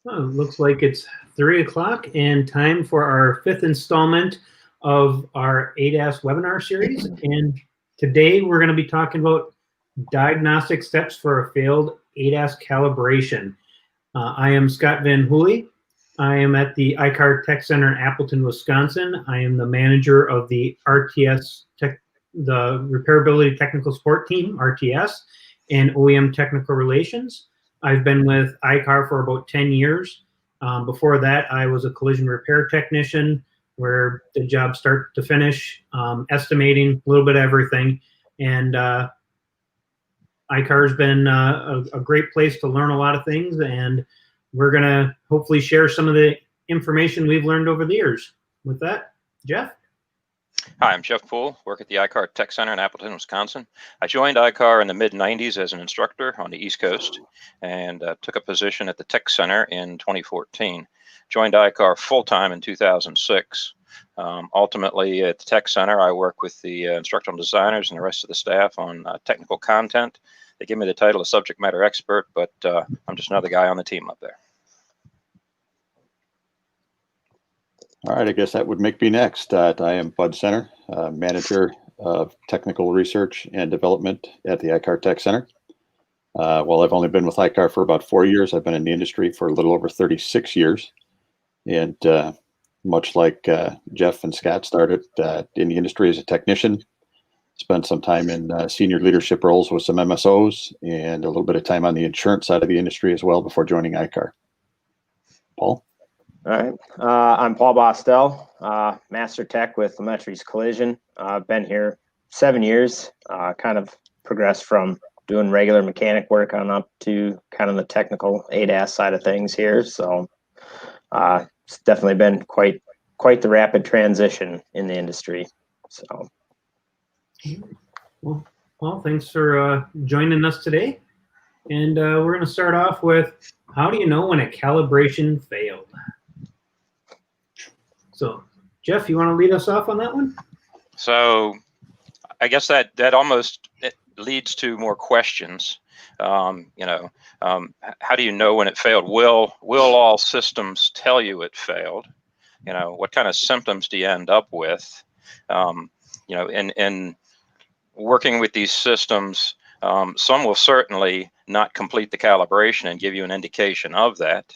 Well, it looks like it's 3 o'clock and time for our fifth installment of our ADAS webinar series. And today we're going to be talking about diagnostic steps for a failed ADAS calibration. I am Scott Van Hooley. I am at the iCar Tech Center in Appleton, Wisconsin. I am the manager of the RTS Tech, the Repairability Technical Support Team, RTS, and OEM Technical Relations. I've been with iCar for about 10 years. Before that, I was a collision repair technician where the job start to finish, estimating, a little bit of everything. And iCar has been a great place to learn a lot of things, and we're going to hopefully share some of the information we've learned over the years. With that, Jeff? Hi, I'm Jeff Poole, work at the iCar Tech Center in Appleton, Wisconsin. I joined iCar in the mid-90s as an instructor on the East Coast and took a position at the Tech Center in 2014. Joined iCar full-time in 2006. Ultimately, at the Tech Center, I work with the instructional designers and the rest of the staff on technical content. They give me the title of subject matter expert, but I'm just another guy on the team up there. All right, I guess that would make me next. I am Bud Center, Manager of Technical Research and Development at the iCar Tech Center. Well, I've only been with iCar for about 4 years. I've been in the industry for a little over 36 years. And much like Jeff and Scott started in the industry as a technician, spent some time in senior leadership roles with some MSOs and a little bit of time on the insurance side of the industry as well before joining iCar. Paul? All right, I'm Paul Bostel, Master Tech with Lemaitrie's Collision. I've been here 7 years, kind of progressed from doing regular mechanic work on up to kind of the technical ADAS side of things here. So it's definitely been quite the rapid transition in the industry. So, well, thanks for joining us today. And we're going to start off with, how do you know when a calibration failed? So, Jeff, you want to lead us off on that one? So I guess that almost leads to more questions. How do you know when it failed? Will all systems tell you it failed? What kind of symptoms do you end up with? In working with these systems, some will certainly not complete the calibration and give you an indication of that.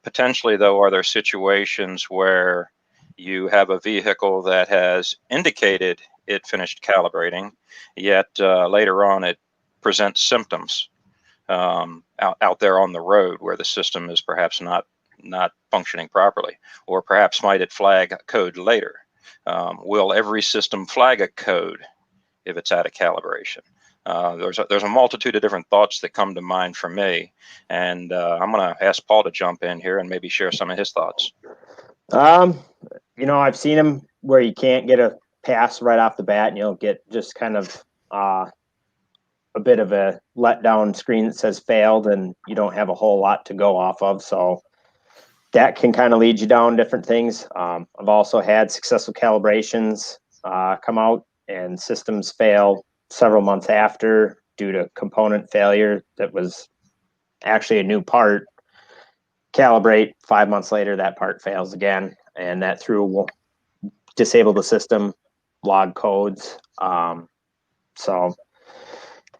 Potentially, though, are there situations where you have a vehicle that has indicated it finished calibrating, yet later on it presents symptoms out there on the road where the system is perhaps not functioning properly, or perhaps might it flag a code later? Will every system flag a code if it's out of calibration? There's a multitude of different thoughts that come to mind for me, and I'm going to ask Paul to jump in here and maybe share some of his thoughts. I've seen them where you can't get a pass right off the bat, and you'll get just kind of a bit of a letdown screen that says failed, and you don't have a whole lot to go off of. So that can kind of lead you down different things. I've also had successful calibrations come out and systems fail several months after due to component failure that was actually a new part. Calibrate, 5 months later, that part fails again, and that will disable the system, log codes. So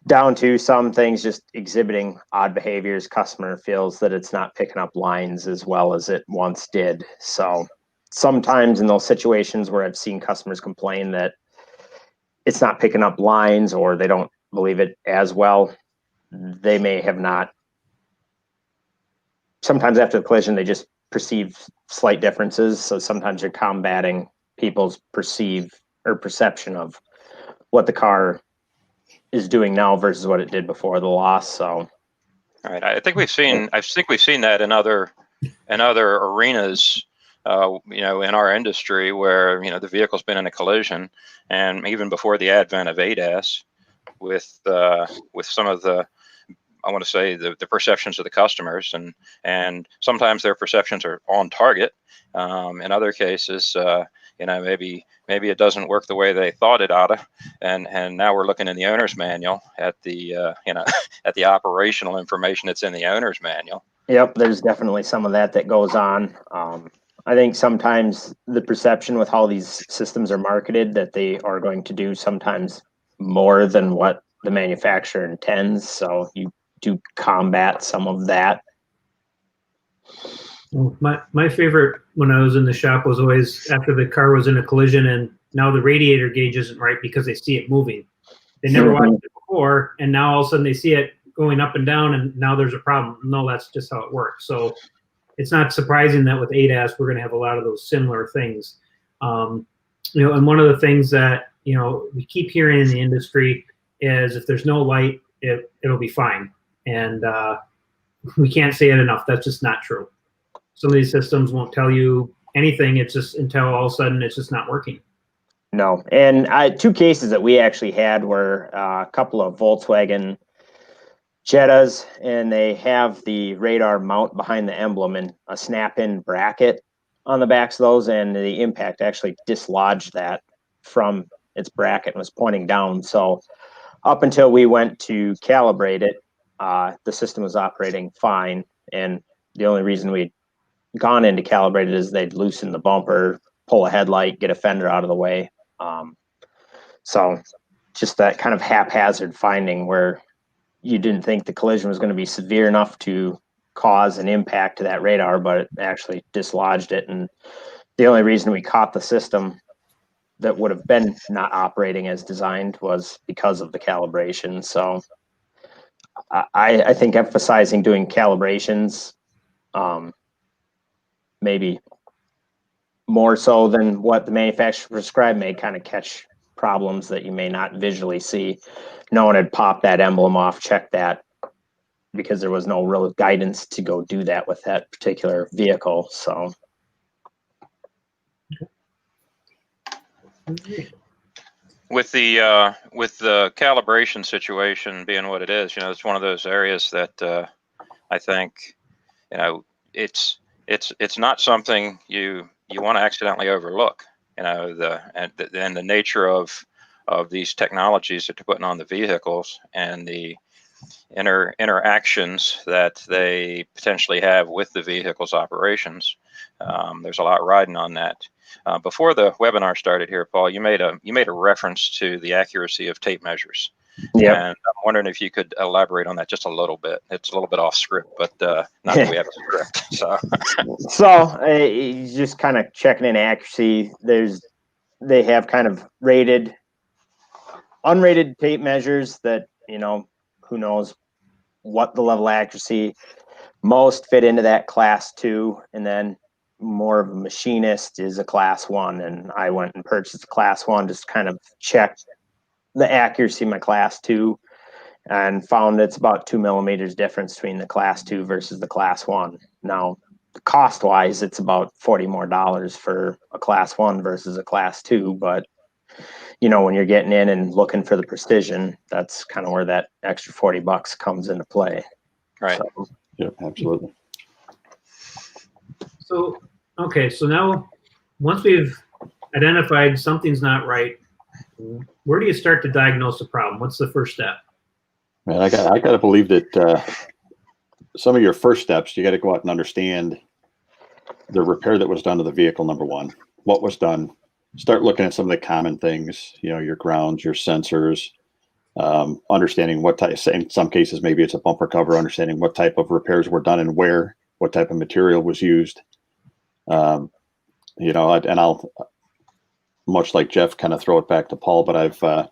down to some things just exhibiting odd behaviors. Customer feels that it's not picking up lines as well as it once did. So sometimes in those situations where I've seen customers complain that it's not picking up lines or they don't believe it as well, they may have not. Sometimes after the collision, they just perceive slight differences. So sometimes you're combating people's perception of what the car is doing now versus what it did before the loss. So, all right, I think we've seen that in other arenas, in our industry where the vehicle's been in a collision, and even before the advent of ADAS, with some of the, I want to say, the perceptions of the customers, and sometimes their perceptions are on target. In other cases, maybe it doesn't work the way they thought it oughta, and now we're looking in the owner's manual at the at the operational information that's in the owner's manual, Yep, there's definitely some of that goes on. I think sometimes the perception with how these systems are marketed that they are going to do sometimes more than what the manufacturer intends. So you do combat some of that. Well, my favorite when I was in the shop was always after the car was in a collision and now the radiator gauge isn't right because they see it moving. They never watched it before, and now all of a sudden they see it going up and down, and now there's a problem. No, that's just how it works. So it's not surprising that with ADAS we're going to have a lot of those similar things. And one of the things that we keep hearing in the industry is if there's no light, it'll be fine, and we can't say it enough. That's just not true. Some of these systems won't tell you anything. It's just until all of a sudden it's just not working. No, and two cases that we actually had were a couple of Volkswagen Jettas, and they have the radar mount behind the emblem and a snap-in bracket on the backs of those, and the impact actually dislodged that from its bracket and was pointing down. So up until we went to calibrate it, the system was operating fine, and the only reason we'd gone into calibrated is they'd loosen the bumper, pull a headlight, get a fender out of the way. So just that kind of haphazard finding where you didn't think the collision was going to be severe enough to cause an impact to that radar, but it actually dislodged it. And the only reason we caught the system that would have been not operating as designed was because of the calibration. So I think emphasizing doing calibrations, maybe more so than what the manufacturer prescribed, may kind of catch problems that you may not visually see. No one had popped that emblem off, checked that, because there was no real guidance to go do that with that particular vehicle. So with the calibration situation being what it is, it's one of those areas that I think it's not something you want to accidentally overlook. The nature of these technologies that they're putting on the vehicles and the interactions that they potentially have with the vehicle's operations. There's a lot riding on that. Before the webinar started here, Paul, you made a reference to the accuracy of tape measures. yeah, And I'm wondering if you could elaborate on that just a little bit. It's a little bit off script, but not that we have a script. So just kind of checking in accuracy. They have kind of unrated tape measures that, who knows what the level of accuracy. Most fit into that class 2, and then more of a machinist is a class 1. And I went and purchased a class 1, just kind of check the accuracy of my class 2, and found it's about 2 millimeters difference between the class 2 versus the class 1. Now, cost wise, it's about $40 more for a class 1 versus a class 2, but when you're getting in and looking for the precision, that's kind of where that extra $40 comes into play. Right. So, Yeah, absolutely. So, okay, so now once we've identified something's not right, where do you start to diagnose the problem? What's the first step? Man, I got to believe that some of your first steps, you got to go out and understand the repair that was done to the vehicle. Number one, what was done. Start looking at some of the common things, your grounds, your sensors, understanding what type, in some cases, maybe it's a bumper cover, understanding what type of repairs were done and where, what type of material was used. And I'll, much like Jeff, kind of throw it back to Paul, but I've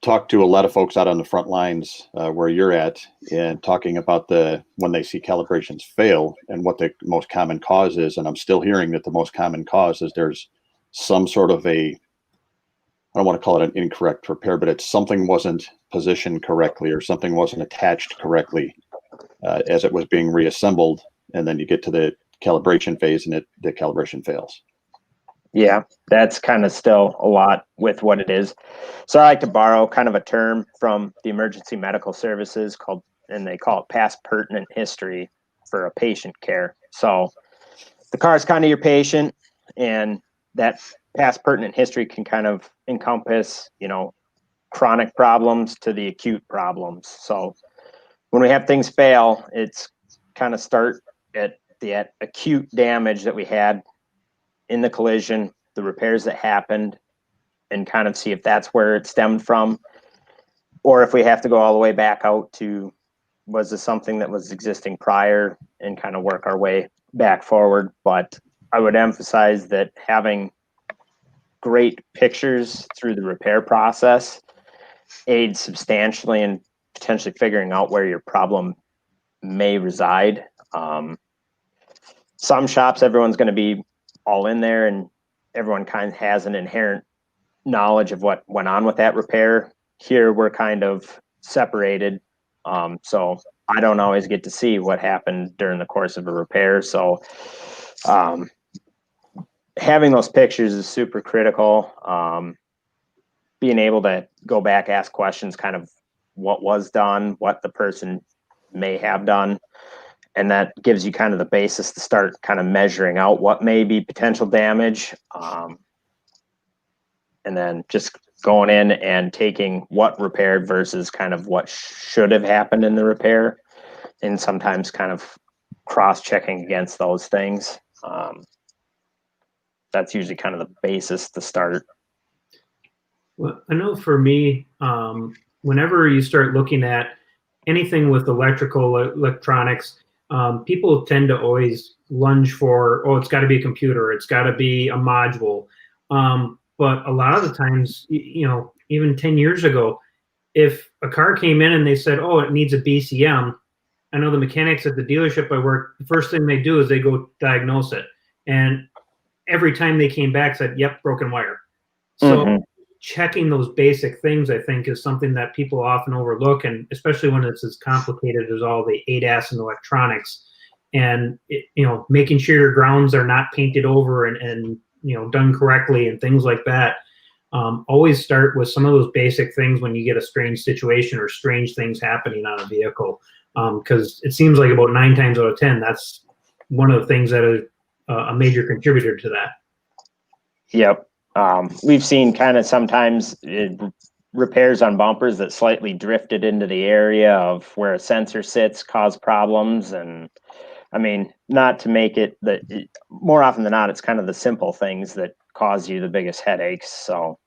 talked to a lot of folks out on the front lines where you're at, and talking about when they see calibrations fail and what the most common cause is. And I'm still hearing that the most common cause is there's some sort of I don't want to call it an incorrect repair, but it's something wasn't positioned correctly or something wasn't attached correctly as it was being reassembled. And then you get to the calibration phase and the calibration fails. Yeah, that's kind of still a lot with what it is. So I like to borrow kind of a term from the emergency medical services and they call it past pertinent history for a patient care. So the car is kind of your patient, and that past pertinent history can kind of encompass, chronic problems to the acute problems. So when we have things fail, it's kind of start at the acute damage that we had in the collision, the repairs that happened, and kind of see if that's where it stemmed from, or if we have to go all the way back out to, was this something that was existing prior, and kind of work our way back forward. But I would emphasize that having great pictures through the repair process aids substantially in potentially figuring out where your problem may reside. Some shops, everyone's going to be all in there, and everyone kind of has an inherent knowledge of what went on with that repair. Here, we're kind of separated. So I don't always get to see what happened during the course of a repair. So having those pictures is super critical. Being able to go back, ask questions, kind of what was done, what the person may have done. And that gives you kind of the basis to start kind of measuring out what may be potential damage. And then just going in and taking what repaired versus kind of what should have happened in the repair. And sometimes kind of cross-checking against those things. That's usually kind of the basis to start. Well, I know for me, whenever you start looking at anything with electronics, people tend to always lunge for, oh, it's got to be a computer, it's got to be a module. But a lot of the times, you know, even 10 years ago, if a car came in and they said, oh, it needs a BCM, I know the mechanics at the dealership I work, the first thing they do is they go diagnose it. And every time they came back, said, yep, broken wire. So checking those basic things, I think, is something that people often overlook, and especially when it's as complicated as all the ADAS and electronics, and you know, making sure your grounds are not painted over and you know, done correctly and things like that. Always start with some of those basic things when you get a strange situation or strange things happening on a vehicle, because it seems like about 9 times out of 10, that's one of the things that is a major contributor to that. Yep. We've seen kind of sometimes repairs on bumpers that slightly drifted into the area of where a sensor sits cause problems. And I mean, not to make it that more often than not, it's kind of the simple things that cause you the biggest headaches. So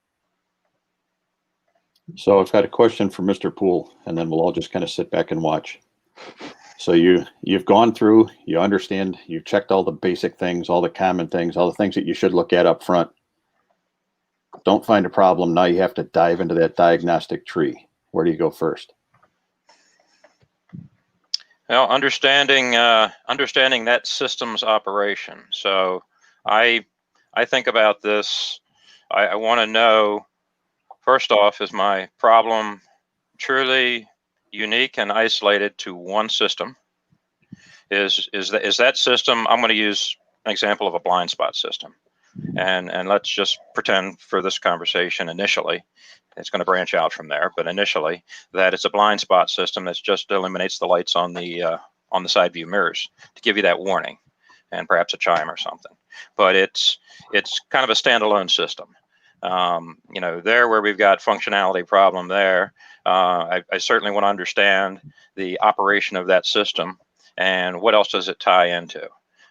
I've got a question for Mr. Poole, and then we'll all just kind of sit back and watch. So you've gone through, you understand, you've checked all the basic things, all the common things, all the things that you should look at up front. Don't find a problem. Now you have to dive into that diagnostic tree. Where do you go first? Well, understanding that system's operation. So I think about this. I want to know, first off, is my problem truly unique and isolated to one system? Is that system? I'm going to use an example of a blind spot system, and let's just pretend for this conversation initially, it's going to branch out from there, but initially that it's a blind spot system that just eliminates the lights on the side view mirrors to give you that warning, and perhaps a chime or something. But it's kind of a standalone system. You know, there where we've got functionality problem there, I certainly want to understand the operation of that system and what else does it tie into.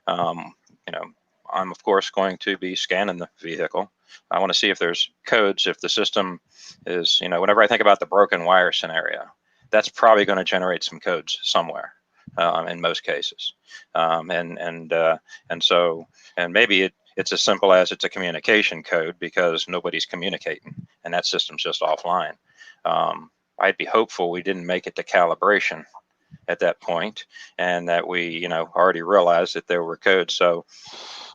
You know, I'm of course going to be scanning the vehicle. I want to see if there's codes, if the system is, you know, whenever I think about the broken wire scenario, that's probably going to generate some codes somewhere, in most cases. And maybe it's as simple as it's a communication code because nobody's communicating and that system's just offline. I'd be hopeful we didn't make it to calibration at that point, and that we, you know, already realized that there were codes. So,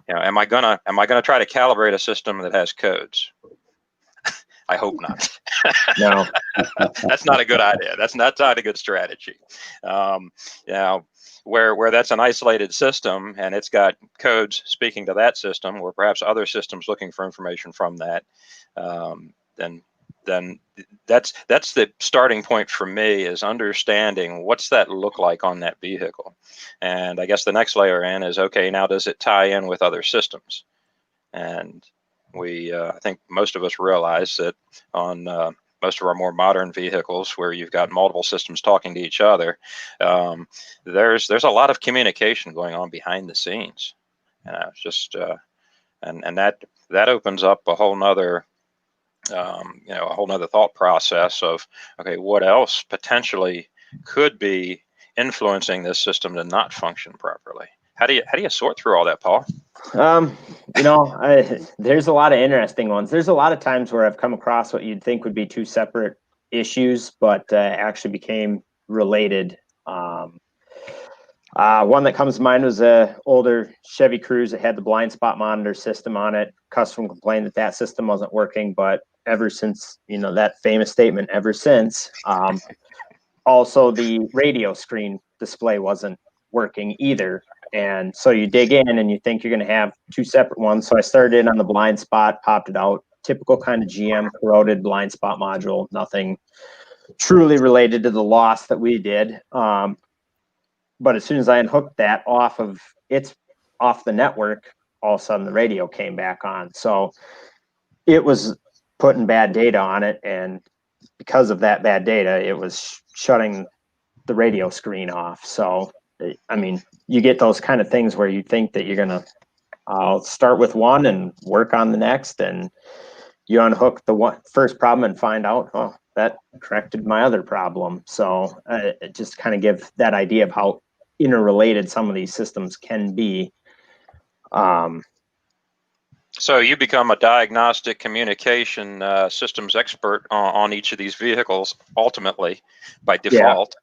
you know, am I gonna try to calibrate a system that has codes? I hope not. no, That's not a good idea. That's not a good strategy. You know, where that's an isolated system and it's got codes speaking to that system, or perhaps other systems looking for information from that, then that's the starting point for me, is understanding what's that look like on that vehicle. And I guess the next layer in is, okay, now does it tie in with other systems? And I think most of us realize that on most of our more modern vehicles where you've got multiple systems talking to each other, there's a lot of communication going on behind the scenes. It's just and that opens up a whole nother a whole nother thought process of, okay, what else potentially could be influencing this system to not function properly? How do you sort through all that, Paul? There's a lot of interesting ones. There's a lot of times where I've come across what you'd think would be two separate issues, but actually became related. One that comes to mind was a older Chevy Cruze that had the blind spot monitor system on it. Customer complained that system wasn't working, but ever since, that famous statement, ever since, also the radio screen display wasn't working either. And so you dig in and you think you're going to have two separate ones. So I started in on the blind spot, popped it out, typical kind of GM corroded blind spot module, nothing truly related to the loss that we did. But as soon as I unhooked that off the network, all of a sudden the radio came back on. So it was putting bad data on it. And because of that bad data, it was shutting the radio screen off. So, I mean, you get those kind of things where you think that you're going to start with one and work on the next. And you unhook the first problem and find out, oh, that corrected my other problem. So it just kind of give that idea of how interrelated some of these systems can be. So you become a diagnostic communication systems expert on each of these vehicles, ultimately, by default. Yeah.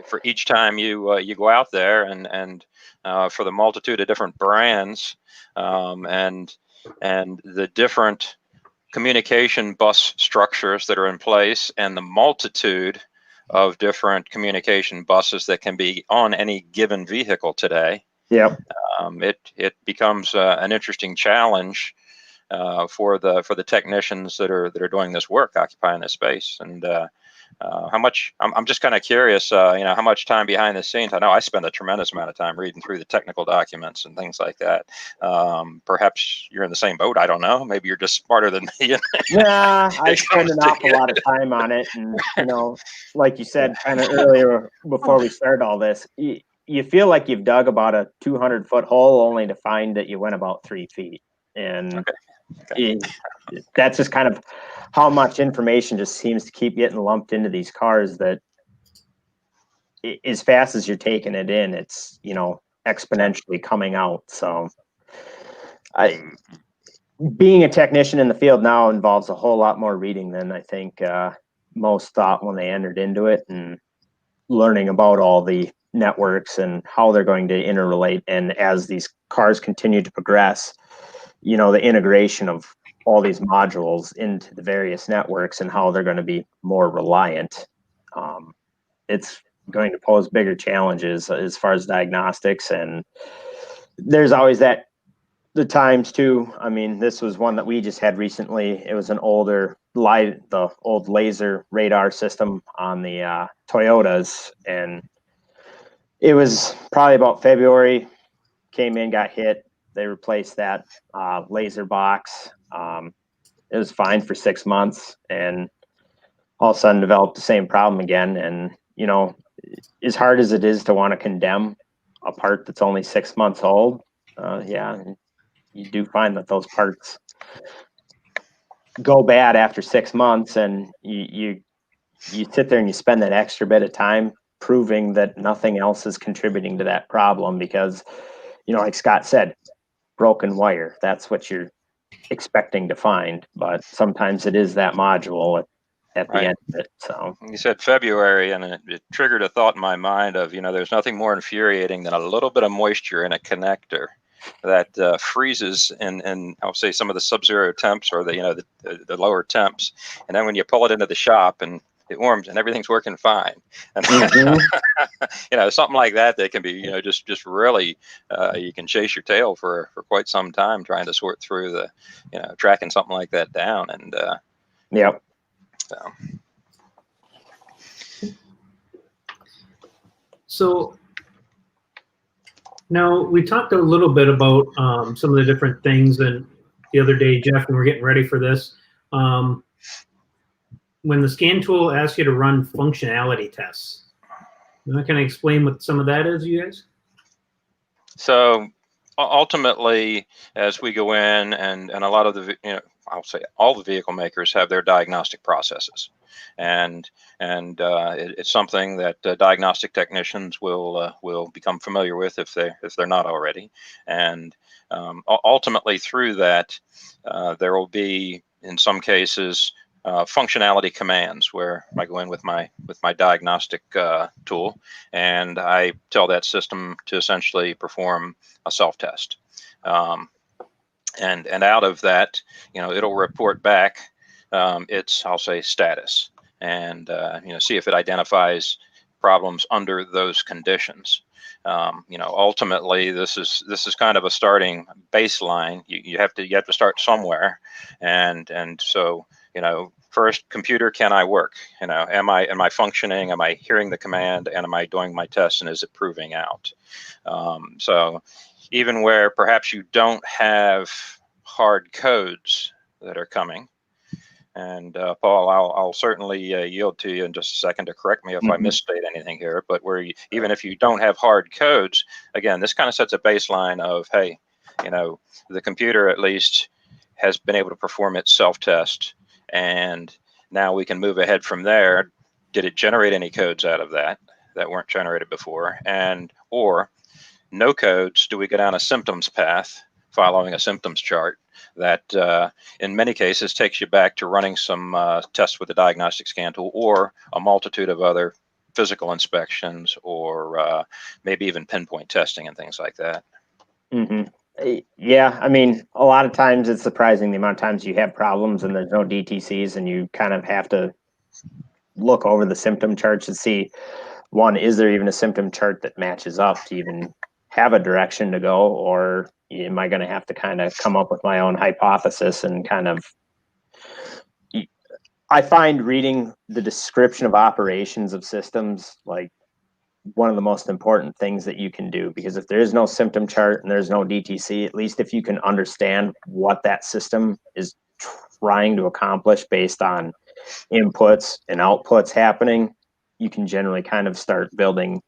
For each time you go out there and for the multitude of different brands and the different communication bus structures that are in place and the multitude of different communication buses that can be on any given vehicle today. Yep. It becomes an interesting challenge for the technicians that are doing this work, occupying this space. And how much? I'm just kind of curious. How much time behind the scenes? I know I spend a tremendous amount of time reading through the technical documents and things like that. Perhaps you're in the same boat. I don't know. Maybe you're just smarter than me. Yeah, I spend an awful lot of time on it, and like you said kind of earlier before we started all this. You feel like you've dug about a 200-foot hole only to find that you went about 3 feet. And okay. That's just kind of how much information just seems to keep getting lumped into these cars that as fast as you're taking it in, it's, exponentially coming out. So being a technician in the field now involves a whole lot more reading than I think most thought when they entered into it, and learning about all the networks and how they're going to interrelate. And as these cars continue to progress, the integration of all these modules into the various networks and how they're going to be more reliant. It's going to pose bigger challenges as far as diagnostics. And there's always the times too. I mean, this was one that we just had recently. It was an older the old laser radar system on the Toyotas, and it was probably about February, came in, got hit. They replaced that laser box. It was fine for 6 months, and all of a sudden developed the same problem again. And, as hard as it is to want to condemn a part that's only 6 months old, you do find that those parts go bad after 6 months, and you sit there and you spend that extra bit of time proving that nothing else is contributing to that problem, because, like Scott said, broken wire, that's what you're expecting to find, but sometimes it is that module at the end of it. So you said February, and it triggered a thought in my mind of, there's nothing more infuriating than a little bit of moisture in a connector that freezes in I'll say some of the sub-zero temps or the lower temps, and then when you pull it into the shop and it warms and everything's working fine, and something like that can be just really you can chase your tail for quite some time trying to sort through the tracking something like that down. And so now we talked a little bit about some of the different things, and the other day, Jeff, when we were getting ready for this, when the scan tool asks you to run functionality tests. Can I explain what some of that is, you guys? So ultimately, as we go in, and a lot of the, I'll say all the vehicle makers have their diagnostic processes, and it's something that diagnostic technicians will become familiar with if they're not already, and ultimately through that, there will be in some cases functionality commands where I go in with my diagnostic tool, and I tell that system to essentially perform a self-test, and out of that, it'll report back its, I'll say, status, and see if it identifies problems under those conditions. Ultimately, this is kind of a starting baseline. You have to start somewhere, and so first, computer, can I work? Am I functioning? Am I hearing the command? And am I doing my tests? And is it proving out? So even where perhaps you don't have hard codes that are coming, and Paul, I'll certainly yield to you in just a second to correct me if I misstate anything here, but even if you don't have hard codes, again, this kind of sets a baseline of, hey, the computer at least has been able to perform its self-test, and now we can move ahead from there. Did it generate any codes out of that weren't generated before? Or no codes, do we go down a symptoms path following a symptoms chart that in many cases takes you back to running some tests with the diagnostic scan tool, or a multitude of other physical inspections, or maybe even pinpoint testing and things like that. Yeah, I mean, a lot of times it's surprising the amount of times you have problems and there's no DTCs, and you kind of have to look over the symptom charts to see, one, is there even a symptom chart that matches up to even have a direction to go, or am I going to have to kind of come up with my own hypothesis and kind of, I find reading the description of operations of systems like one of the most important things that you can do, because if there is no symptom chart and there's no DTC, at least if you can understand what that system is trying to accomplish based on inputs and outputs happening, you can generally kind of start building,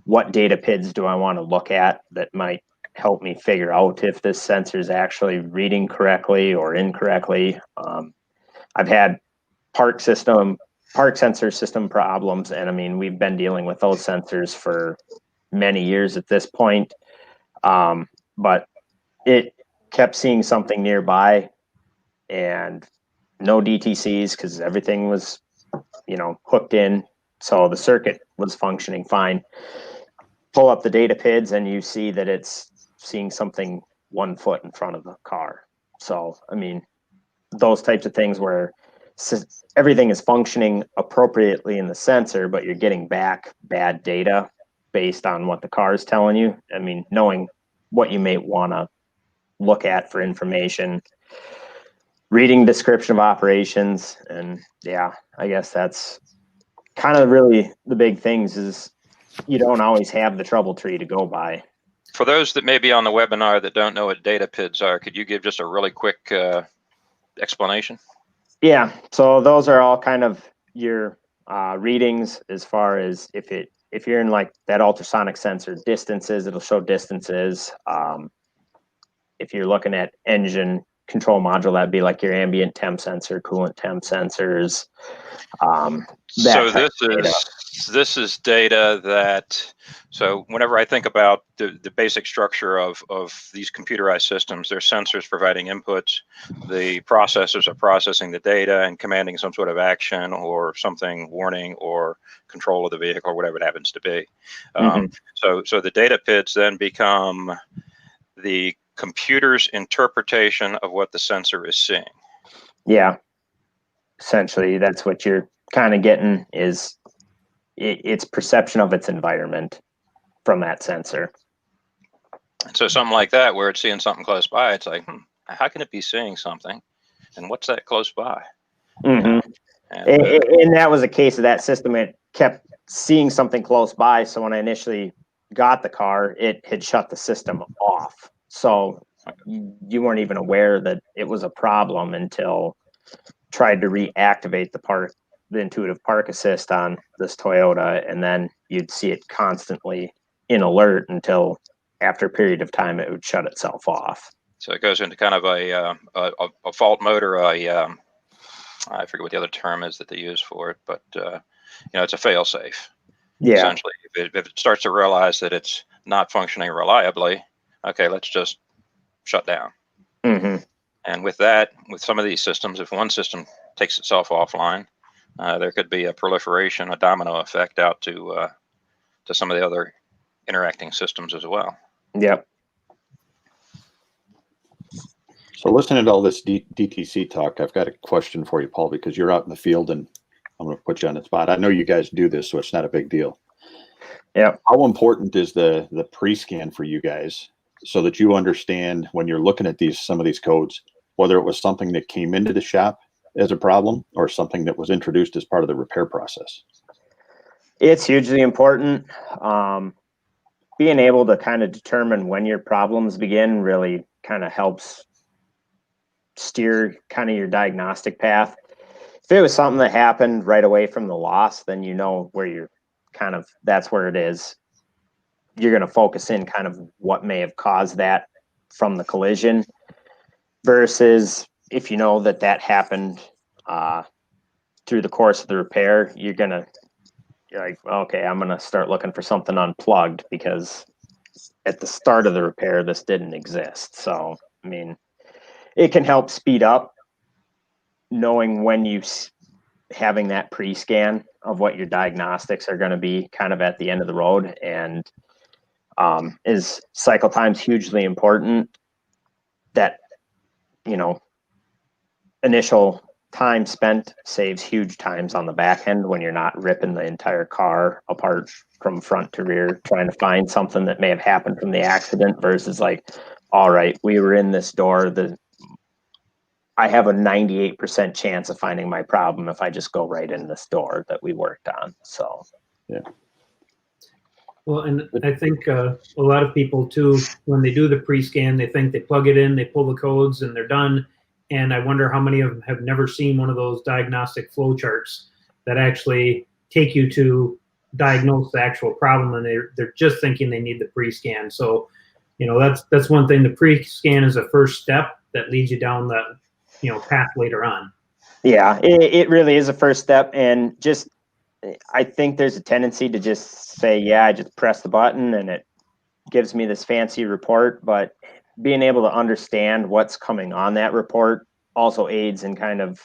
what data PIDs do I want to look at that might help me figure out if this sensor is actually reading correctly or incorrectly. I've had park sensor system problems, and I mean, we've been dealing with those sensors for many years at this point, but it kept seeing something nearby and no DTCs because everything was hooked in, so the circuit was functioning fine. Pull up the data PIDs and you see that it's seeing something 1 foot in front of the car. So I mean, those types of things where everything is functioning appropriately in the sensor, but you're getting back bad data based on what the car is telling you. I mean, knowing what you may want to look at for information, reading description of operations, and yeah, I guess that's kind of really the big things is you don't always have the trouble tree to go by. For those that may be on the webinar that don't know what data PIDs are, could you give just a really quick explanation? Yeah, so those are all kind of your readings as far as if you're in like that ultrasonic sensor distances, it'll show distances. If you're looking at engine control module, that'd be like your ambient temp sensor, coolant temp sensors. So this is data that, so whenever I think about the basic structure of these computerized systems, there's sensors providing inputs, the processors are processing the data and commanding some sort of action or something, warning or control of the vehicle or whatever it happens to be. So the data PIDs then become the computer's interpretation of what the sensor is seeing. Yeah, essentially that's what you're kind of getting is its perception of its environment from that sensor. So something like that, where it's seeing something close by, it's like, how can it be seeing something? And what's that close by? And that was a case of that system. It kept seeing something close by. So when I initially got the car, it had shut the system off. So you weren't even aware that it was a problem until tried to reactivate the intuitive park assist on this Toyota, and then you'd see it constantly in alert until after a period of time it would shut itself off. So it goes into kind of a fault mode, or I forget what the other term is that they use for it, but it's a fail safe. Yeah. Essentially, if it starts to realize that it's not functioning reliably, okay, let's just shut down. Mm-hmm. And with that, with some of these systems, if one system takes itself offline, there could be a proliferation, a domino effect out to some of the other interacting systems as well. Yep. So listening to all this DTC talk, I've got a question for you, Paul, because you're out in the field and I'm going to put you on the spot. I know you guys do this, so it's not a big deal. Yeah. How important is the pre-scan for you guys so that you understand when you're looking at some of these codes, whether it was something that came into the shop as a problem or something that was introduced as part of the repair process? It's hugely important. Being able to kind of determine when your problems begin really kind of helps steer kind of your diagnostic path. If it was something that happened right away from the loss, then you know where you're that's where it is. You're going to focus in kind of what may have caused that from the collision, versus if you know that happened through the course of the repair, you're like, okay, I'm going to start looking for something unplugged because at the start of the repair, this didn't exist. So, I mean, it can help speed up knowing when having that pre-scan of what your diagnostics are going to be kind of at the end of the road. And is cycle time's hugely important. That, initial time spent saves huge times on the back end when you're not ripping the entire car apart from front to rear, trying to find something that may have happened from the accident, versus like, all right, we were in this door. I have a 98% chance of finding my problem if I just go right in this door that we worked on. So, yeah. Well, and I think a lot of people too, when they do the pre-scan, they think they plug it in, they pull the codes, and they're done. And I wonder how many of them have never seen one of those diagnostic flow charts that actually take you to diagnose the actual problem, and they're just thinking they need the pre-scan. So, that's one thing. The pre-scan is a first step that leads you down the path later on. Yeah, it really is a first step, and just I think there's a tendency to just say, yeah, I just press the button and it gives me this fancy report, but being able to understand what's coming on that report also aids in kind of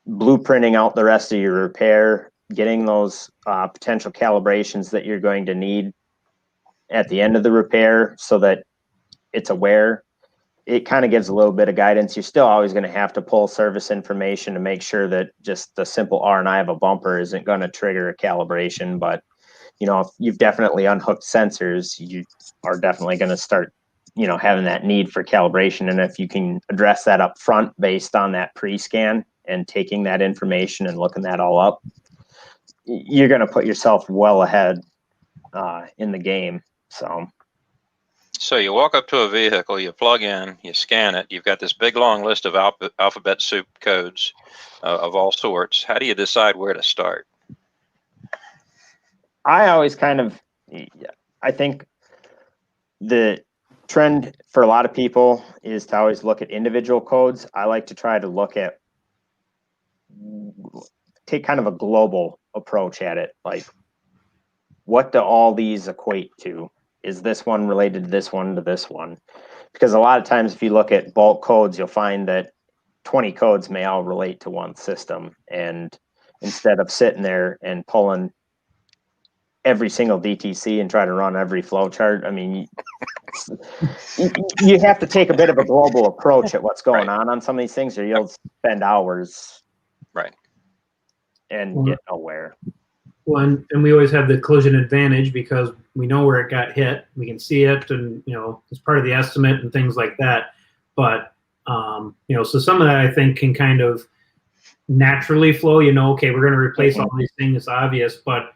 blueprinting out the rest of your repair, getting those potential calibrations that you're going to need at the end of the repair so that it's aware. It kind of gives a little bit of guidance. You're still always going to have to pull service information to make sure that just the simple R&I of a bumper isn't going to trigger a calibration. But, if you've definitely unhooked sensors, you are definitely going to start, having that need for calibration. And if you can address that up front based on that pre-scan and taking that information and looking that all up, you're going to put yourself well ahead in the game. So you walk up to a vehicle, you plug in, you scan it, you've got this big long list of alphabet soup codes of all sorts. How do you decide where to start? I always I think the trend for a lot of people is to always look at individual codes. I like to try to take kind of a global approach at it. Like, what do all these equate to? Is this one related to this one to this one? Because a lot of times if you look at bulk codes, you'll find that 20 codes may all relate to one system. And instead of sitting there and pulling every single DTC and try to run every flow chart, I mean, you have to take a bit of a global approach at what's going on some of these things, or you'll spend hours and get nowhere. Well, and we always have the collision advantage because we know where it got hit. We can see it, and it's part of the estimate and things like that. But so some of that I think can kind of naturally flow. Okay, we're going to replace all these things. It's obvious, but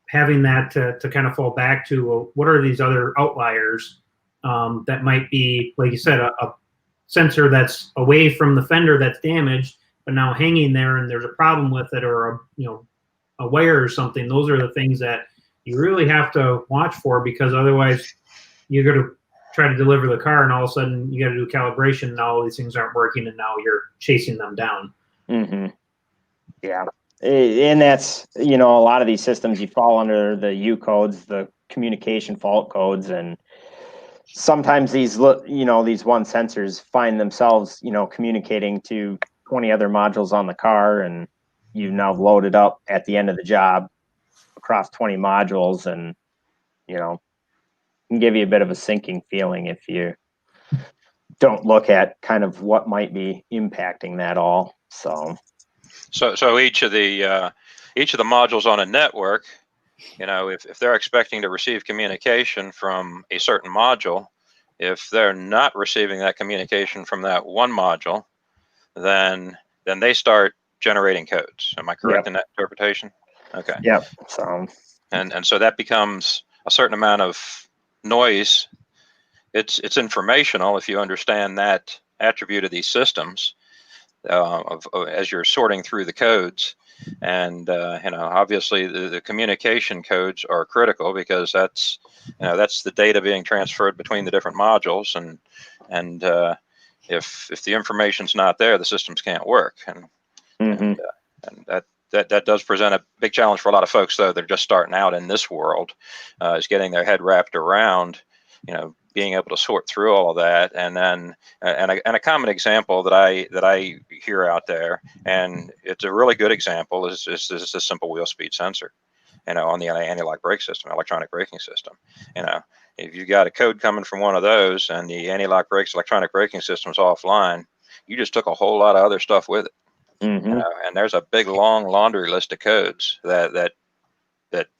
having that to kind of fall back to, well, what are these other outliers that might be, like you said, a sensor that's away from the fender that's damaged but now hanging there and there's a problem with it, or a wire or something. Those are the things that you really have to watch for, because otherwise you're going to try to deliver the car and all of a sudden you got to do calibration and all these things aren't working and now you're chasing them down. Mm-hmm. Yeah. And that's, a lot of these systems, you fall under the U codes, the communication fault codes, and sometimes these one sensors find themselves, communicating to 20 other modules on the car, and you've now loaded up at the end of the job across 20 modules, and, can give you a bit of a sinking feeling if you don't look at kind of what might be impacting that all. So each of the modules on a network, if they're expecting to receive communication from a certain module, if they're not receiving that communication from that one module, then they start generating codes. Am I correct in that interpretation? Okay. Yep. So and so that becomes a certain amount of noise. It's informational if you understand that attribute of these systems. As you're sorting through the codes, and obviously the communication codes are critical, because that's the data being transferred between the different modules, and if the information's not there, the systems can't work, and that does present a big challenge for a lot of folks, though. They're just starting out in this world, is getting their head wrapped around being able to sort through all of that. And then and a common example that I hear out there, and it's a really good example, is a simple wheel speed sensor, on the anti-lock brake system, electronic braking system. If you've got a code coming from one of those and the anti-lock brakes electronic braking system is offline, you just took a whole lot of other stuff with it. Mm-hmm. And there's a big long laundry list of codes that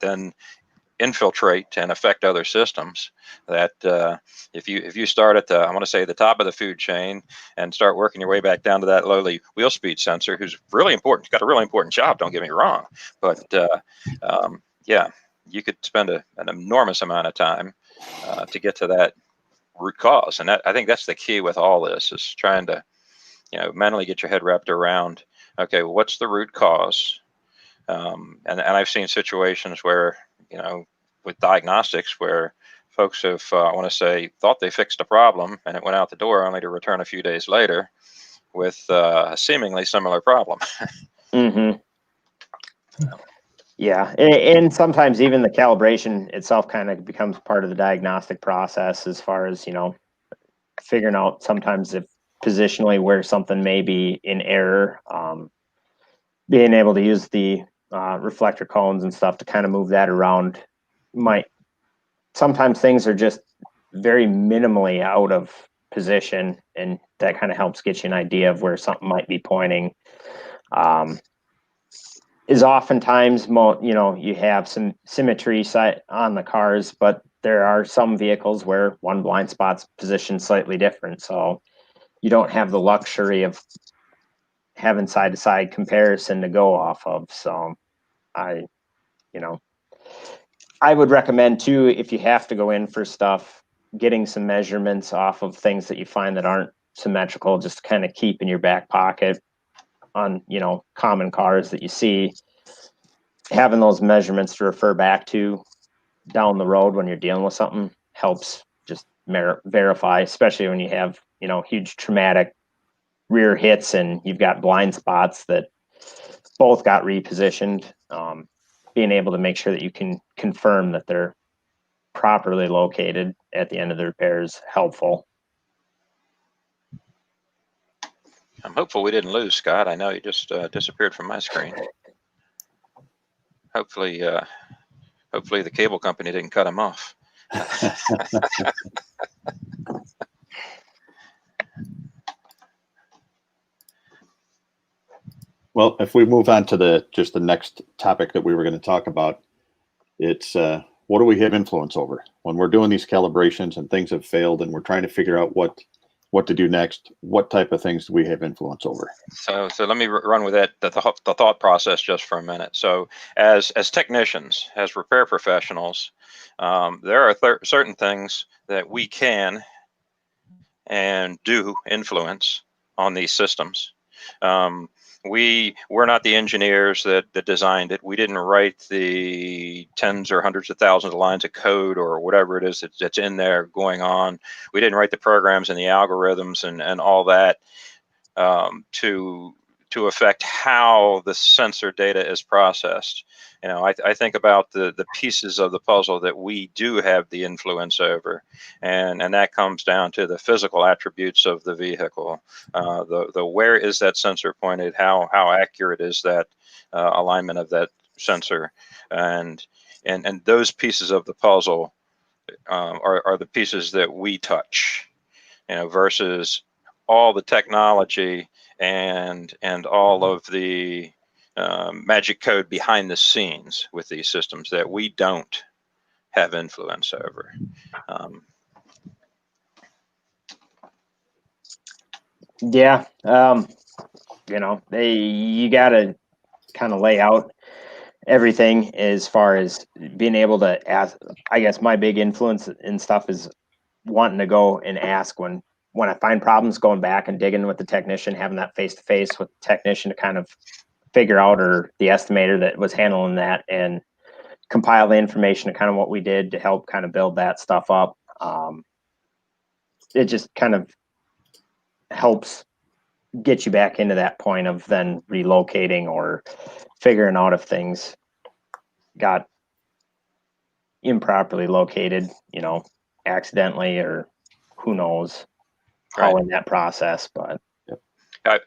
then infiltrate and affect other systems. That if you start at I want to say the top of the food chain and start working your way back down to that lowly wheel speed sensor, who's really important, got a really important job, don't get me wrong, but yeah, you could spend an enormous amount of time to get to that root cause. And I think that's the key with all this, is trying to mentally get your head wrapped around, okay, well, what's the root cause? And I've seen situations where, with diagnostics, where folks have, I want to say, thought they fixed a problem and it went out the door, only to return a few days later with a seemingly similar problem. Mm-hmm. Yeah, and sometimes even the calibration itself kind of becomes part of the diagnostic process, as far as, figuring out sometimes if positionally where something may be in error, being able to use the reflector cones and stuff to kind of move that around. Sometimes things are just very minimally out of position, and that kind of helps get you an idea of where something might be pointing. Is oftentimes, you have some symmetry on the cars, but there are some vehicles where one blind spot's positioned slightly different, so you don't have the luxury of having side-to-side comparison to go off of. So I would recommend too, if you have to go in for stuff, getting some measurements off of things that you find that aren't symmetrical, just to kind of keep in your back pocket on, common cars that you see. Having those measurements to refer back to down the road when you're dealing with something helps just verify, especially when you have, huge traumatic rear hits and you've got blind spots that both got repositioned. Being able to make sure that you can confirm that they're properly located at the end of the repair is helpful. I'm hopeful we didn't lose Scott. I know he just disappeared from my screen. Hopefully the cable company didn't cut him off. Well, if we move on to the next topic that we were going to talk about, it's what do we have influence over when we're doing these calibrations and things have failed and we're trying to figure out what to do next? What type of things do we have influence over? So let me run with that, the thought process just for a minute. So as technicians, as repair professionals, there are certain things that we can and do influence on these systems. We're not the engineers that designed it. We didn't write the tens or hundreds of thousands of lines of code or whatever it is that's in there going on. We didn't write the programs and the algorithms and all that to affect how the sensor data is processed. You know, I think about the pieces of the puzzle that we do have the influence over, and that comes down to the physical attributes of the vehicle, the where is that sensor pointed, how accurate is that alignment of that sensor, and those pieces of the puzzle are the pieces that we touch, you know, versus all the technology and all of the magic code behind the scenes with these systems that we don't have influence over. Yeah, you know, you got to kind of lay out everything as far as being able to ask. I guess my big influence in stuff is wanting to go and ask when I find problems, going back and digging with the technician, having that face-to-face with the technician to kind of figure out, or the estimator that was handling that, and compile the information of kind of what we did to help kind of build that stuff up. It just kind of helps get you back into that point of then relocating or figuring out if things got improperly located, you know, accidentally, or who knows how in that process. But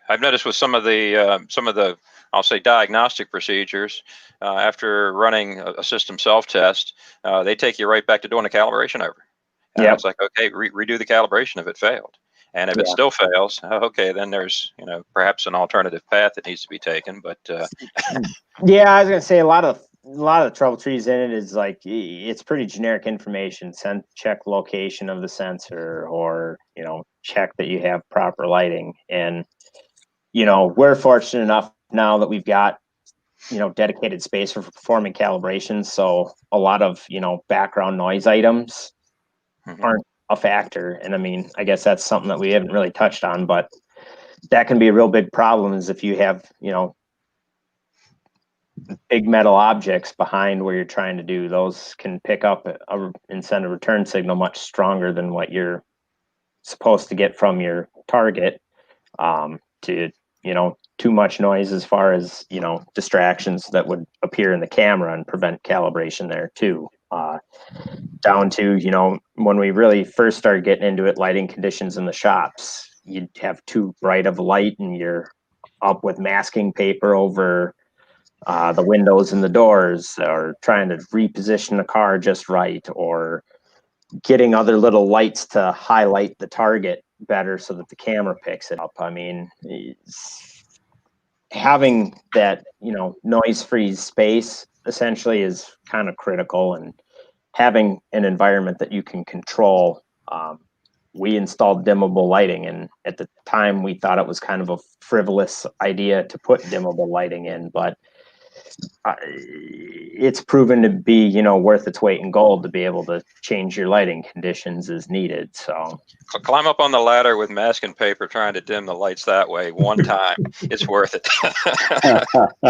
I've noticed with some of the I'll say diagnostic procedures, after running a system self-test, they take you right back to doing a calibration over. Yeah, it's like, okay, redo the calibration if it failed. And if it still fails, okay, then there's, you know, perhaps an alternative path that needs to be taken. But yeah, I was gonna say a lot of the trouble trees in it is like, it's pretty generic information. Check location of the sensor, or, you know, check that you have proper lighting. And, you know, we're fortunate enough now that we've got, you know, dedicated space for performing calibrations. So a lot of, you know, background noise items aren't a factor. And I mean, I guess that's something that we haven't really touched on, but that can be a real big problem, is if you have, you know, big metal objects behind where you're trying to do, those can pick up and send a return signal much stronger than what you're supposed to get from your target, to, you know, too much noise as far as, you know, distractions that would appear in the camera and prevent calibration there too. Down to, you know, when we really first started getting into it, lighting conditions in the shops, you'd have too bright of a light and you're up with masking paper over the windows and the doors, or trying to reposition the car just right, or getting other little lights to highlight the target better so that the camera picks it up. I mean, having that, you know, noise-free space essentially is kind of critical, and having an environment that you can control. We installed dimmable lighting, and at the time we thought it was kind of a frivolous idea to put dimmable lighting in, but it's proven to be, you know, worth its weight in gold to be able to change your lighting conditions as needed. So climb up on the ladder with masking paper trying to dim the lights that way one time. It's worth it.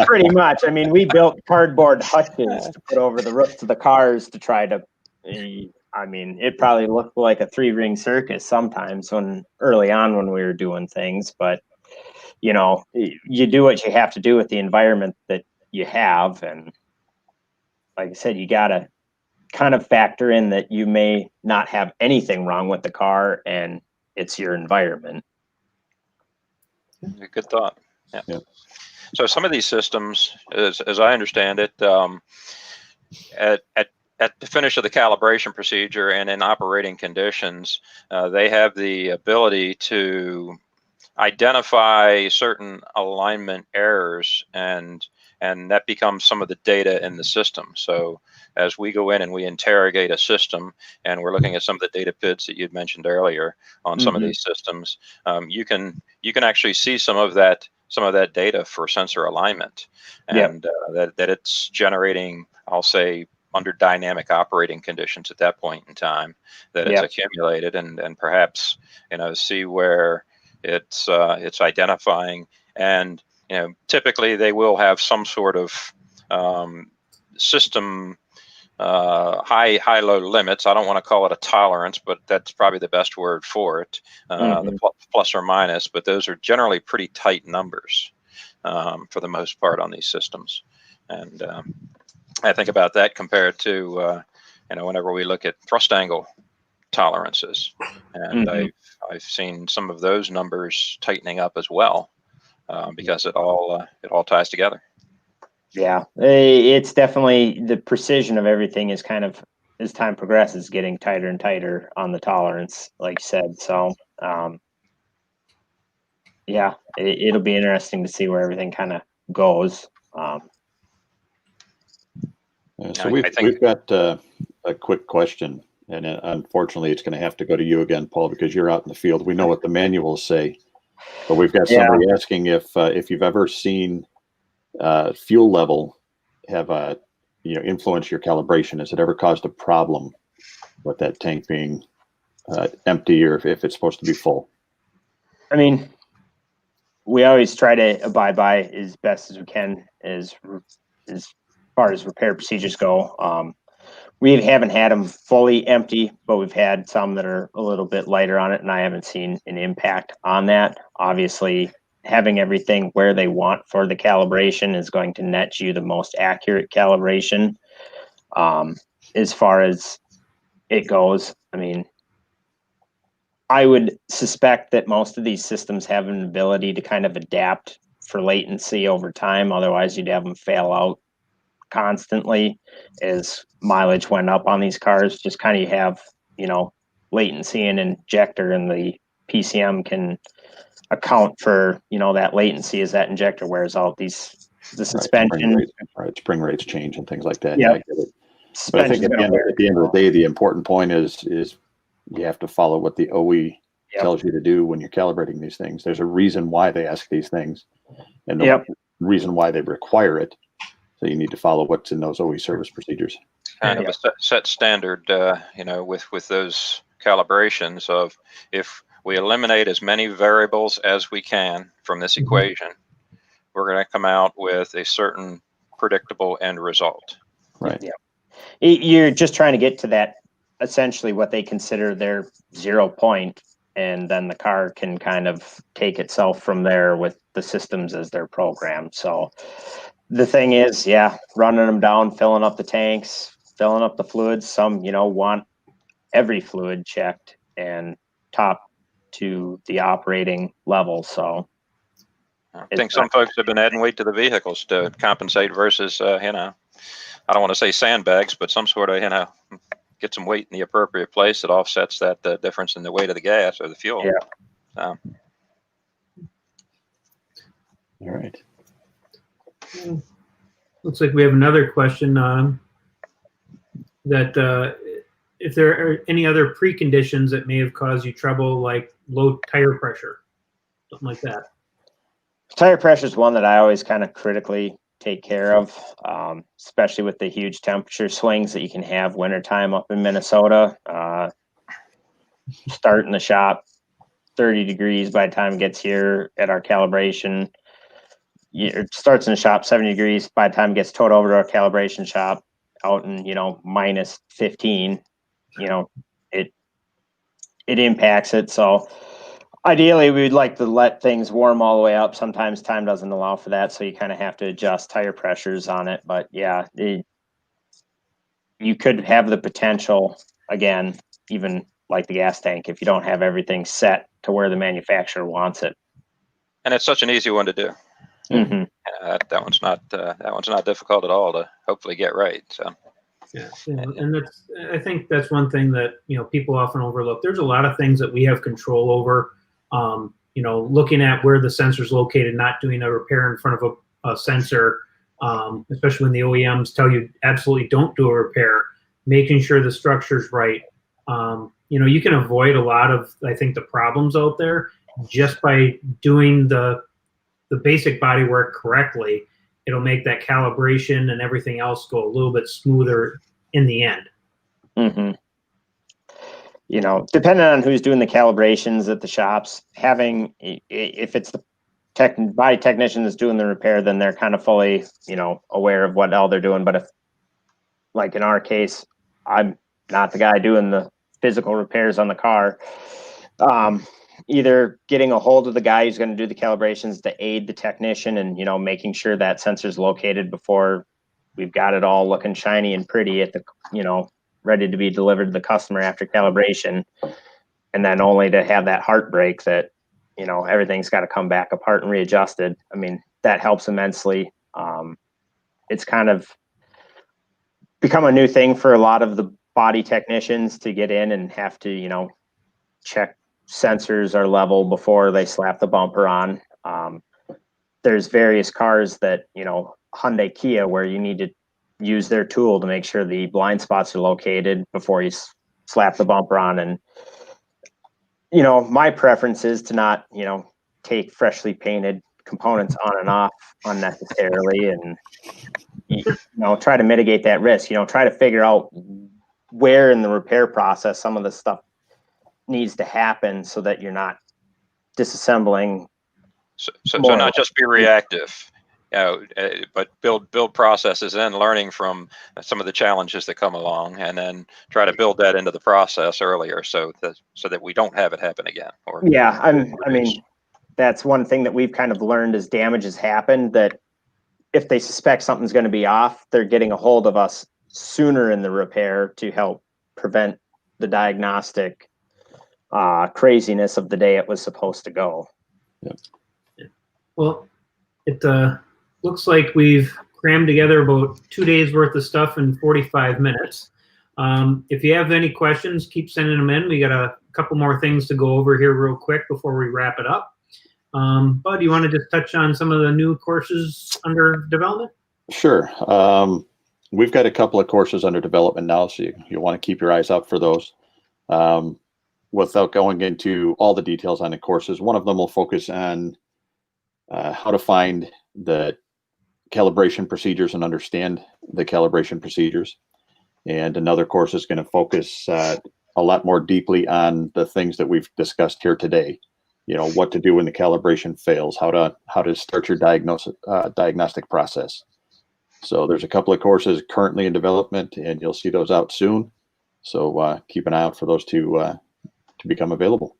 pretty much. I mean, we built cardboard hutches to put over the roofs of the cars to try to, I mean, it probably looked like a 3-ring circus sometimes early on when we were doing things, but, you know, you do what you have to do with the environment that you have. And like I said, you got to kind of factor in that you may not have anything wrong with the car, and it's your environment. Good thought. Yeah. So some of these systems, as I understand it, at the finish of the calibration procedure and in operating conditions, they have the ability to identify certain alignment errors, and that becomes some of the data in the system. So as we go in and we interrogate a system, and we're looking at some of the data PIDs that you'd mentioned earlier on some of these systems, you can actually see some of that data for sensor alignment, and that it's generating, I'll say, under dynamic operating conditions at that point in time, that it's accumulated, and perhaps, you know, see where it's identifying And typically they will have some sort of system high-low limits. I don't want to call it a tolerance, but that's probably the best word for it. The plus or minus, but those are generally pretty tight numbers for the most part on these systems. And I think about that compared to whenever we look at thrust angle tolerances, and I've seen some of those numbers tightening up as well because it all ties together. Yeah, it's definitely the precision of everything is kind of, as time progresses, getting tighter and tighter on the tolerance, like you said. So, yeah, it'll be interesting to see where everything kind of goes. So we've got a quick question, and unfortunately, it's going to have to go to you again, Paul, because you're out in the field. We know what the manuals say, but we've got somebody asking if you've ever seen fuel level have influence your calibration. Has it ever caused a problem with that tank being empty, or if it's supposed to be full? I mean, we always try to abide by as best as we can as far as repair procedures go. We haven't had them fully empty, but we've had some that are a little bit lighter on it, and I haven't seen an impact on that. Obviously, having everything where they want for the calibration is going to net you the most accurate calibration as far as it goes. I mean, I would suspect that most of these systems have an ability to kind of adapt for latency over time. Otherwise, you'd have them fail out constantly as mileage went up on these cars. Just kind of you have, latency and injector, and the PCM can account for, that latency as that injector wears out. The suspension. Spring rates change and things like that. Yeah, I get it. But I think at the end of the day, the important point is you have to follow what the OE tells you to do when you're calibrating these things. There's a reason why they ask these things, and the reason why they require it. So you need to follow what's in those OE service procedures. Kind of a set standard, with those calibrations of, if we eliminate as many variables as we can from this equation, we're going to come out with a certain predictable end result. Right. Yeah. You're just trying to get to that, essentially what they consider their 0 point, and then the car can kind of take itself from there with the systems as their program. So the thing is, running them down, filling up the tanks, filling up the fluids. Some, want every fluid checked and top to the operating level. So I think some folks have been adding weight to the vehicles to compensate versus, I don't want to say sandbags, but some sort of, get some weight in the appropriate place that offsets that difference in the weight of the gas or the fuel. Yeah. All right. Looks like we have another question that if there are any other preconditions that may have caused you trouble, like low tire pressure, something like that. Tire pressure is one that I always kind of critically take care of, especially with the huge temperature swings that you can have wintertime up in Minnesota. Start in the shop 30 degrees by the time it gets here at our calibration. It starts in the shop 70 degrees by the time it gets towed over to our calibration shop out in, minus 15, it impacts it. So ideally we'd like to let things warm all the way up. Sometimes time doesn't allow for that. So you kind of have to adjust tire pressures on it. But you could have the potential, again, even like the gas tank, if you don't have everything set to where the manufacturer wants it. And it's such an easy one to do. Mm-hmm. That one's not difficult at all to hopefully get right. So and I think that's one thing that people often overlook. There's a lot of things that we have control over. Looking at where the sensor is located, not doing a repair in front of a sensor, especially when the OEMs tell you absolutely don't do a repair. Making sure the structure's right. You can avoid a lot of, I think, the problems out there just by doing the basic body work correctly. It'll make that calibration and everything else go a little bit smoother in the end. Mm-hmm. Depending on who's doing the calibrations at the shops, if it's the body technician is doing the repair, then they're kind of fully, aware of what all they're doing. But if, like in our case, I'm not the guy doing the physical repairs on the car, either getting a hold of the guy who's going to do the calibrations to aid the technician and, making sure that sensor's located before we've got it all looking shiny and pretty at the, ready to be delivered to the customer after calibration. And then only to have that heartbreak that, everything's got to come back apart and readjusted. I mean, that helps immensely. It's kind of become a new thing for a lot of the body technicians to get in and have to, check sensors are level before they slap the bumper on. There's various cars that, Hyundai, Kia, where you need to use their tool to make sure the blind spots are located before you slap the bumper on. And, my preference is to not, take freshly painted components on and off unnecessarily and, try to mitigate that risk, try to figure out where in the repair process some of the stuff needs to happen so that you're not disassembling. So not just be reactive, but build processes and learning from some of the challenges that come along, and then try to build that into the process earlier so that we don't have it happen again. I mean, that's one thing that we've kind of learned as damage has happened, that if they suspect something's going to be off, they're getting a hold of us sooner in the repair to help prevent the diagnostic craziness of the day it was supposed to go. Yep. Well, it looks like we've crammed together about 2 days worth of stuff in 45 minutes. If you have any questions, keep sending them in. We got a couple more things to go over here real quick before we wrap it up. Bud, you want to just touch on some of the new courses under development? Sure. We've got a couple of courses under development now, so you want to keep your eyes out for those. Without going into all the details on the courses, one of them will focus on how to find the calibration procedures and understand the calibration procedures. And another course is going to focus a lot more deeply on the things that we've discussed here today. What to do when the calibration fails, how to start your diagnostic process. So there's a couple of courses currently in development, and you'll see those out soon. So keep an eye out for those to become available.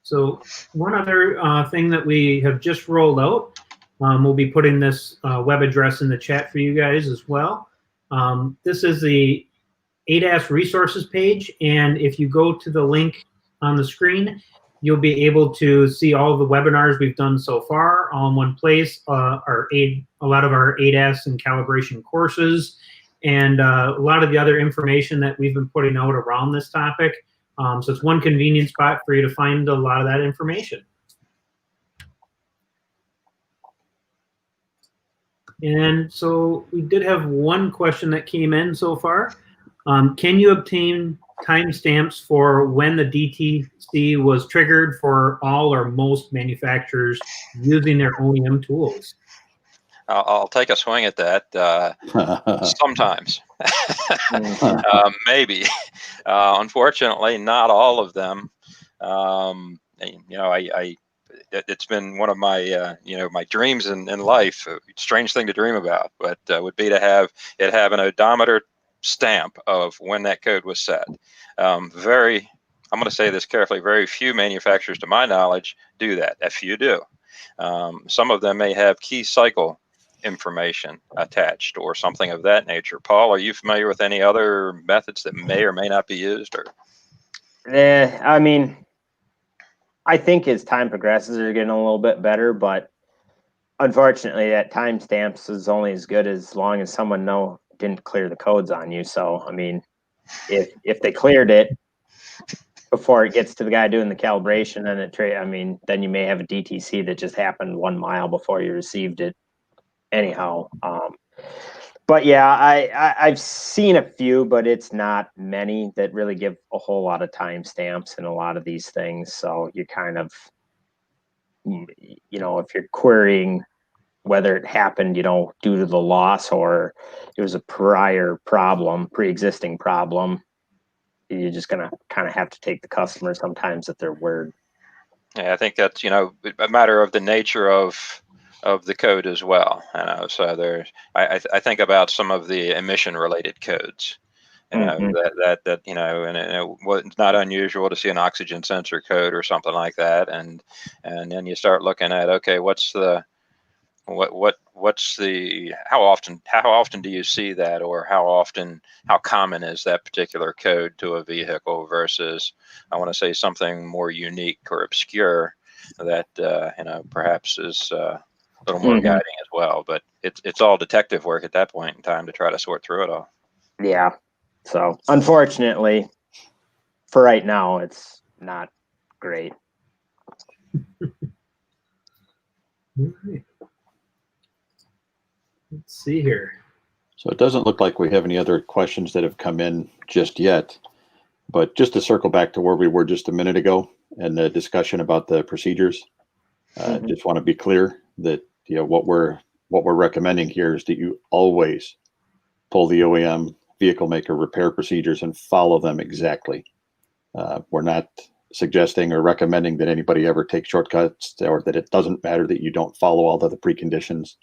So one other thing that we have just rolled out, we'll be putting this web address in the chat for you guys as well. This is the ADAS resources page, and if you go to the link on the screen, you'll be able to see all the webinars we've done so far all in one place. A lot of our ADAS and calibration courses, and a lot of the other information that we've been putting out around this topic. So it's one convenient spot for you to find a lot of that information. And so we did have one question that came in so far. Can you obtain timestamps for when the DTC was triggered for all or most manufacturers using their OEM tools? I'll take a swing at that. Sometimes, maybe. Unfortunately, not all of them. It's been one of my my dreams in life. A strange thing to dream about, but would be to have an odometer stamp of when that code was set. I'm going to say this carefully. Very few manufacturers, to my knowledge, do that. A few do. Some of them may have key cycle information attached or something of that nature. Paul, are you familiar with any other methods that may or may not be used? Or I mean, I think as time progresses, they're getting a little bit better, but unfortunately, that timestamps is only as good as long as someone didn't clear the codes on you. So, I mean, if they cleared it before it gets to the guy doing the calibration, and then you may have a DTC that just happened 1 mile before you received it. Anyhow, but yeah, I've seen a few, but it's not many that really give a whole lot of timestamps in a lot of these things. So you kind of, if you're querying whether it happened, due to the loss or it was a pre-existing problem, you're just gonna kind of have to take the customer sometimes at their word. Yeah, I think that's, a matter of the nature of the code as well. So there's, I think about some of the emission related codes. Mhm. It's not unusual to see an oxygen sensor code or something like that, and then you start looking at, okay, what's the how often do you see that, or how common is that particular code to a vehicle versus, I want to say, something more unique or obscure that perhaps is a little more Mhm. guiding as well. But it's all detective work at that point in time to try to sort through it all. Yeah. So unfortunately, for right now, it's not great. All right. Let's see here. So it doesn't look like we have any other questions that have come in just yet. But just to circle back to where we were just a minute ago and the discussion about the procedures, just want to be clear that what we're recommending here is that you always pull the OEM vehicle maker repair procedures and follow them exactly. We're not suggesting or recommending that anybody ever take shortcuts, or that it doesn't matter that you don't follow all the preconditions.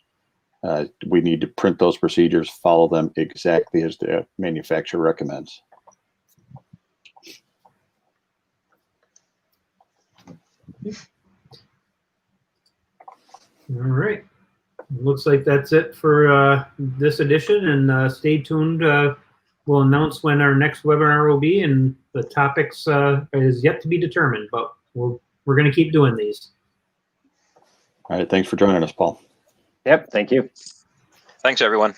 We need to print those procedures, follow them exactly as the manufacturer recommends. All right. Looks like that's it for this edition, and stay tuned. We'll announce when our next webinar will be, and the topics is yet to be determined, but we're going to keep doing these. All right. Thanks for joining us, Paul. Yep. Thank you. Thanks, everyone.